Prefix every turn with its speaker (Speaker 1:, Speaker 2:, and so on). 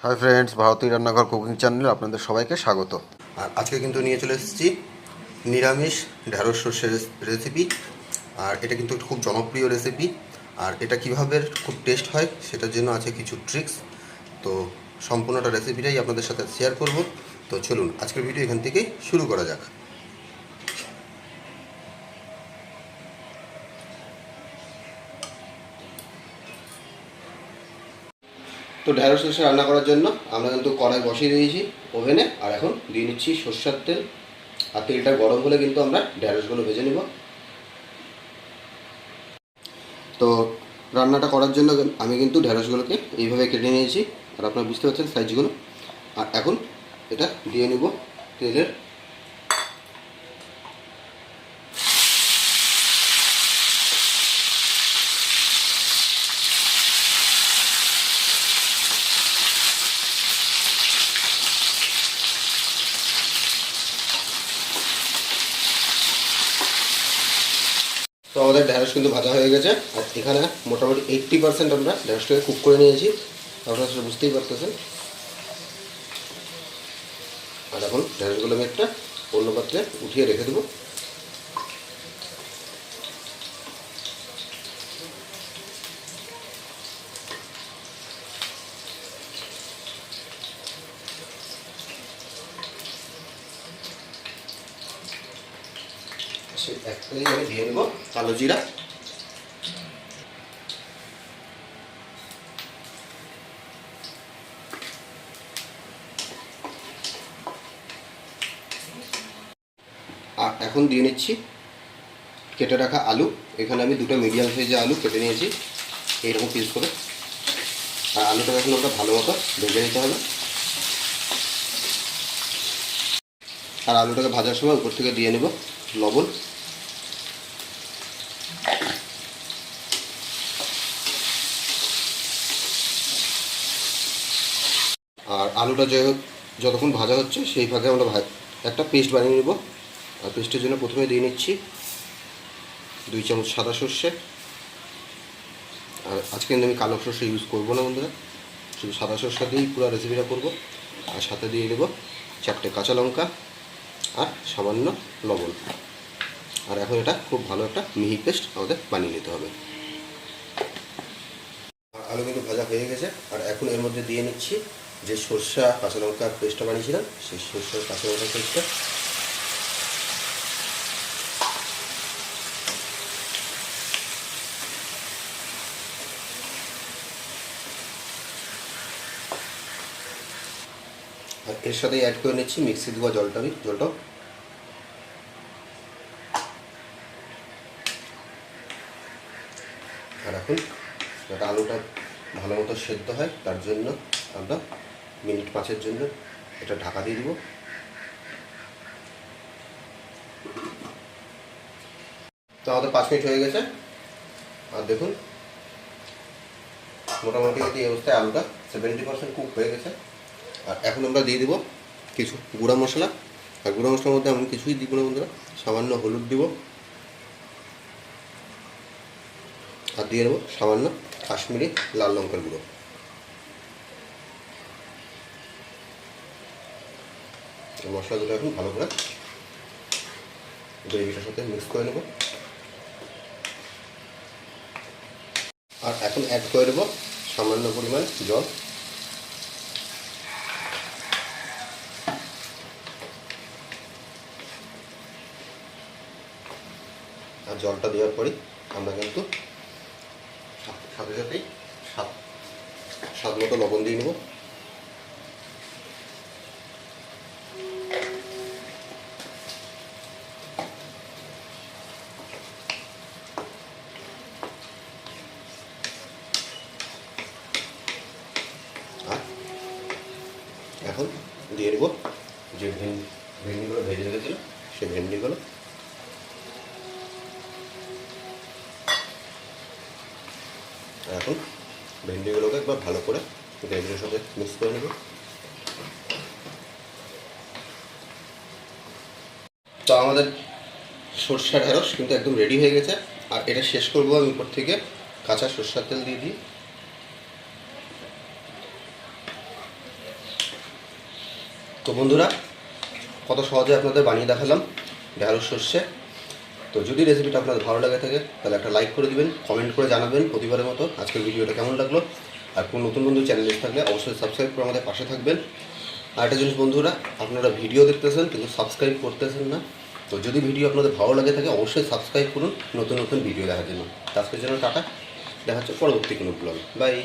Speaker 1: Hi friends, ভারতীয় রান্নাঘর cooking চ্যানেলে আপনাদের সবাইকে স্বাগত। আর আজকে কিন্তু নিয়ে চলে এসেছি নিরামিষ ঢ্যাঁড়স সর্ষের রেসিপি। আর এটা কিন্তু খুব জনপ্রিয় রেসিপি। আর এটা কীভাবে খুব টেস্ট হয় সেটার জন্য আছে কিছু ট্রিক্স। তো সম্পূর্ণটা রেসিপিটাই আপনাদের সাথে শেয়ার করব। তো চলুন আজকের ভিডিও এখান থেকেই শুরু করা যাক। তো ঢ্যাঁড়স সর্ষে রান্না করার জন্য আমরা কিন্তু কড়াই বসিয়ে দিয়েছি ওভেনে। আর এখন দিয়ে নিচ্ছি সর্ষের তেল। আর তেলটা গরম হলে কিন্তু আমরা ঢ্যাঁড়সগুলো ভেজে নেব। তো রান্নাটা করার জন্য আমি কিন্তু ঢ্যাঁড়সগুলোকে এইভাবে কেটে নিয়েছি। আর আপনারা বুঝতে পারছেন সাইজগুলো। আর এখন এটা দিয়ে নেব তেলের। তো আমাদের ঢ্যাঁড়স কিন্তু ভাজা হয়ে গেছে। আর এখানে মোটামুটি 80% আমরা ঢ্যাঁড়সটাকে কুক করে নিয়েছি, আপনারা সেটা বুঝতেই পারতেছেন। আর এখন ঢ্যাঁড়সগুলো আমি একটা অন্য পাত্রে উঠিয়ে রেখে দেবো। একটাই আমি দিয়ে দেবো কালো জিরা। আর এখন দিয়ে নিচ্ছি কেটে রাখা আলু। এখানে আমি দুটো মিডিয়াম সাইজের আলু কেটে নিয়েছি এইরকম পিস করে। আর আলুটাকে এখন আমরা ভালো মতো ভেজে নিতে হবে। আর আলুটাকে ভাজার সময় উপর থেকে দিয়ে নেব লবণ। আর আলুটা যতক্ষণ ভাজা হচ্ছে সেই ফাঁকে আমরা একটা পেস্ট বানিয়ে নেব। আর পেস্টের জন্য প্রথমে দিয়ে নিচ্ছি 2 চামচ সাদা সর্ষে। আর আজকে কিন্তু আমি কালো সর্ষে ইউজ করবো না বন্ধুরা, শুধু সাদা সর্ষে দিয়েই পুরো রেসিপিটা করব। আর সাথে দিয়ে দেবো 4টে কাঁচা লঙ্কা আর সামান্য লবণ। আর এখন এটা খুব ভালো একটা মিহি পেস্ট আমাদের বানিয়ে নিতে হবে। আলু কিন্তু ভাজা হয়ে গেছে। আর এখন এর মধ্যে দিয়ে নিচ্ছি যে সর্ষে কাঁচা লঙ্কার পেস্টটা বানিয়েছিলাম, সেই সর্ষে কাঁচা লঙ্কার পেস্টটা। আর এর সাথেই অ্যাড করে নিচ্ছি মিক্সি ধোয়া জলটাও। আর এখন যাতে আলুটা ভালো মতো সেদ্ধ হয় তার জন্য আমরা মিনিট 5-এর জন্য এটা ঢাকা দিয়ে দেবো। তো আমাদের 5 মিনিট হয়ে গেছে। আর দেখুন মোটামুটি এই অবস্থায় আলুটা 70% কুক হয়ে গেছে। আর এখন আমরা দিয়ে দেবো কিছু গুঁড়া মশলা। আর গুঁড়া মশলার মধ্যে আমি কিছুই দিব না বন্ধুরা, সামান্য হলুদ দিব। আর দিয়ে দেবো সামান্য কাশ্মীরি লাল লঙ্কার গুঁড়ো। মশলাগুলো এখন ভালো করে গ্রেভিটার সাথে মিক্স করে নেব। আর এখন অ্যাড করে দেবো সামান্য পরিমাণ জল। আর জলটা দেওয়ার পরেই আমরা কিন্তু সাথে সাথেই স্বাদ মতো লবণ দিয়ে নেব। আর এখন দিয়ে নেব যে ভেন্ডিগুলো ভেজে রেখেছিল সেই ভেন্ডিগুলো। এখন ভেন্ডিগুলোকে একবার ভালো করে গ্রেভির সাথে মিক্স করে নেব। তো আমাদের সরষে ঢ্যাঁড়স কিন্তু একদম রেডি হয়ে গেছে। আর এটা শেষ করবো আমি উপর থেকে কাঁচা সরষের তেল দিয়ে দিই। তো বন্ধুরা, কত সহজে আপনাদের বানিয়ে দেখালাম ঢ্যাঁড়স সর্ষে। তো যদি রেসিপিটা আপনাদের ভালো লাগে থাকে তাহলে একটা লাইক করে দিবেন, কমেন্ট করে জানাবেন প্রতিবারের মতো আজকের ভিডিওটা কেমন লাগলো। আর কোনো নতুন বন্ধু চ্যানেলে থাকলে অবশ্যই সাবস্ক্রাইব করে আমাদের পাশে থাকবেন। আর একটা জিনিস বন্ধুরা, আপনারা ভিডিও দেখতেছেন কিন্তু সাবস্ক্রাইব করতেছেন না। তো যদি ভিডিও আপনাদের ভালো লাগে থাকে অবশ্যই সাবস্ক্রাইব করুন নতুন নতুন ভিডিও দেখার জন্য। আজকের জন্য টাটা, দেখা হচ্ছে পরবর্তী কোনো ব্লগ। বাই।